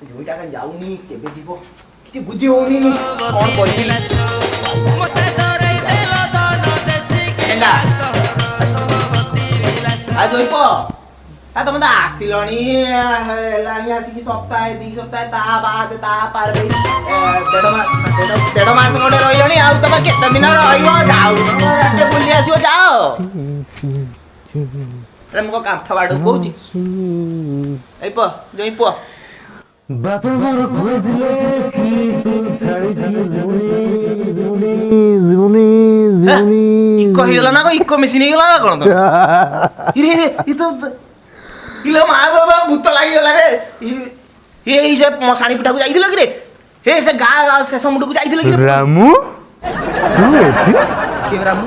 जोईटा का जाऊनी केबे जीवो किछि बुझी होनी कोन करबी मते डरै देलो दन देसी केला आ जोईपो आ तुम तो आसिलणी हेलाणी आसिकी सप्ताह दी सप्ताह ता बाद ता पार भाई डेढ़ मास खंडे रहिलणी आ तुम केते दिन रहिबो जाऊ रास्ते बुली आसीबो जाओ रे मको कांथा बाडू कहूची ए पो जोई पो बापा मोर खोजिले कि तू छाड़ी दिलु जुनी कहि गेला ना को इको मेसिन गेला ना कोन तो रे इ तो इले मा बाबा भूत लागि गेला रे ए से मसाणी पिटा को जाइदिलो कि रे हे से गा से समुद्र को जाइदिलो कि रे रामू तू एथि के रामू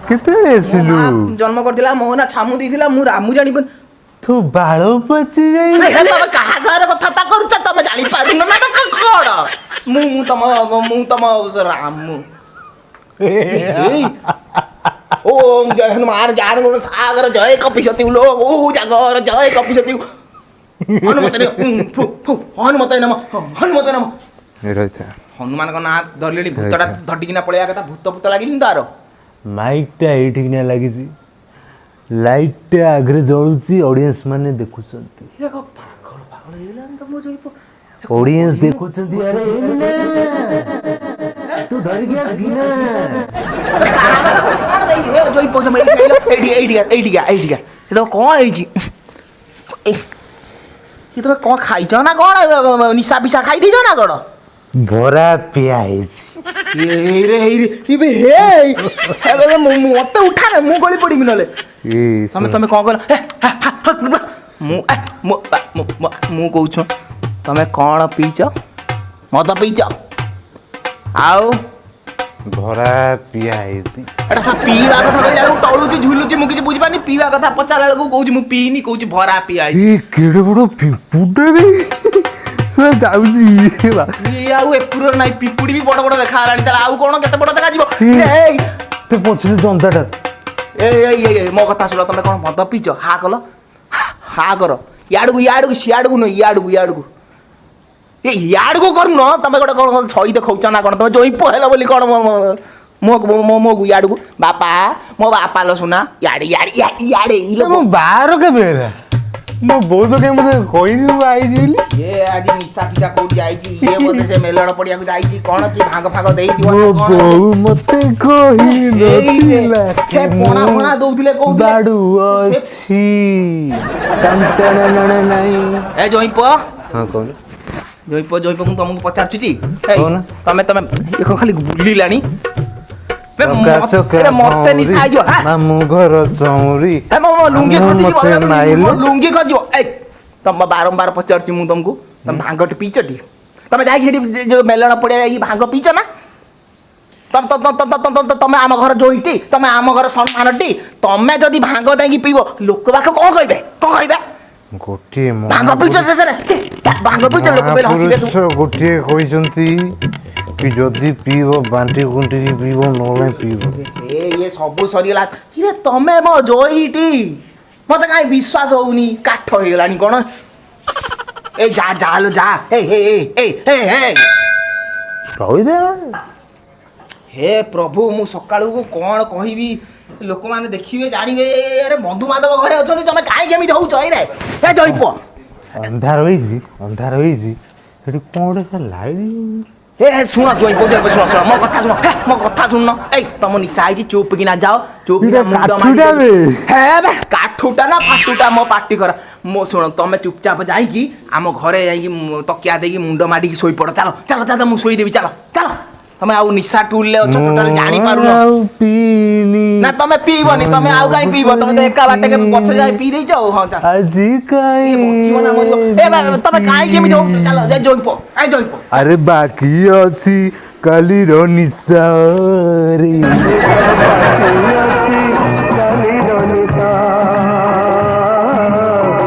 केते एसिलु जन्म करदिला मोहना छामु दिदिला मु रामू जानि पण तू बाळो पची जाई हे तमे कहा सारे कथा ता करूछ तमे जानि पारिन ना तो खड मु तम रामू ओम जय हनुमान ज्ञान गुण सागर जय कपिसती लोग ओ जागर जय कपिसती हनुमते नम हनुमान को ना धरलेली भूतटा धटिकिना पळया कथा भूत लागिनी तारो माइकटा एठिकिना लागिची लाइटटा आगरे जळुची ऑडियंस माने देखुचंती देखो पागल हेलान त मो जइपो ऑडियंस देखुचंती अरे तू धरि गया गिना कोन दई हे जइपो जमे एइडिया तो कोन आइची ये तो कोन खाइछ ना कोन निशा पिसा खाइ दिजो ना कोन बरा पियाइची रे इबे हे मते उठा ना मु गली पड़ी मिनले तमे कोन कर मु कहूछ तमे कोन पीछ मत पीछ आउ भरा पियाइची एटा सा पीवा कथा कहला टळुची झुलुची मु किछ बुझि पानी पीवा कथा पचाला को कहूछ मु पीनी कहूछ भरा पियाइची ई केडे बडो पिपुडे बे सो जाउजी बा ई आउ एपुर नाइ पिपुडी भी बड़ बड़ देखा आलानी तला आउ कोन केते बड़ देखा जीवो ए ते पछले जंदाटा ए मो कथा सुन तमे कोन मद पीछ हा कलो हा करो याडगु सियाडगु न याडगु ए याडगु करु न तमे गोटे कोन छई देखौछ ना कोन तमे जोई पहेला बोली कोन मो याडगु बापा मो बापा लो सुना याडे इलो मो बाहर के बेला मो बहुत के मते कोइनी आई जिली ए आज निशा पिसा कोड जाईची ये बोते से मेलण पड़िया को जाईची कोन की भाग देई दियो मो बहु मते कोही नथिला के पोणा दउथिले को बाडू अछि टंटन नन नाही ए जोइपो हां कोन जोइपो मु तुमको पचारछु टी कोन तमे एको खाली बुली लानी मते निशा आइयो मामू घर चौरी ए मो लुंगी खसी ए तम बारंबार पचारछु मु तुमको तम भांगट पीचटी तमे जाई सेठी जो मेलण पड़िया जाई भांग पीच ना तमे आम घर जोईटी तमे आम घर सम्मानटी तमे जदी भांग दाई पीबो लोक बाक कोन कहबे गोटे भांग पीच से भांग पीच लोक बेल हसीबे गोटे कहिसंती कि जदी पीबो बांटी गुंटी पीबो नले पीबो ये सब सरीला रे तमे मो जोईटी मते काई विश्वास होउनी काठ हेलानी कोन ए जा लो जा ए कहि दे हे प्रभु मु सकाळू को कोन कहिबी लोक माने देखिबे जानिबे अरे बंधु माधव घरे अछंती तमे काई केमी होउछ ए रे ए जइपो अंधार होईजी एठी कोडे का लाइट ए सुन जइपो सुन मो कथा सुन ए तम निशा आइजी चुप किना जाओ चुप किना मुंड मारी हे बे काठुटा ना फाटुटा मो पार्टी कर मो सुन तमे चुपचाप जाई की आम घरे जाई की तकिया देकी मुंड माडी की सोई पड़ चलो मु सोई देबी चलो तमे आउ निशा टूल ले अछ टोटल जानी पारु ना तमे पीबनी तमे आउ काई पीबो तमे तो एका बाटे के बस जाई पी देई जाओ हां आजी काई जीवन हमर ए तमे काई केमी दो चलो जा जोइपो अरे बाकी अछि काली रो निशा रे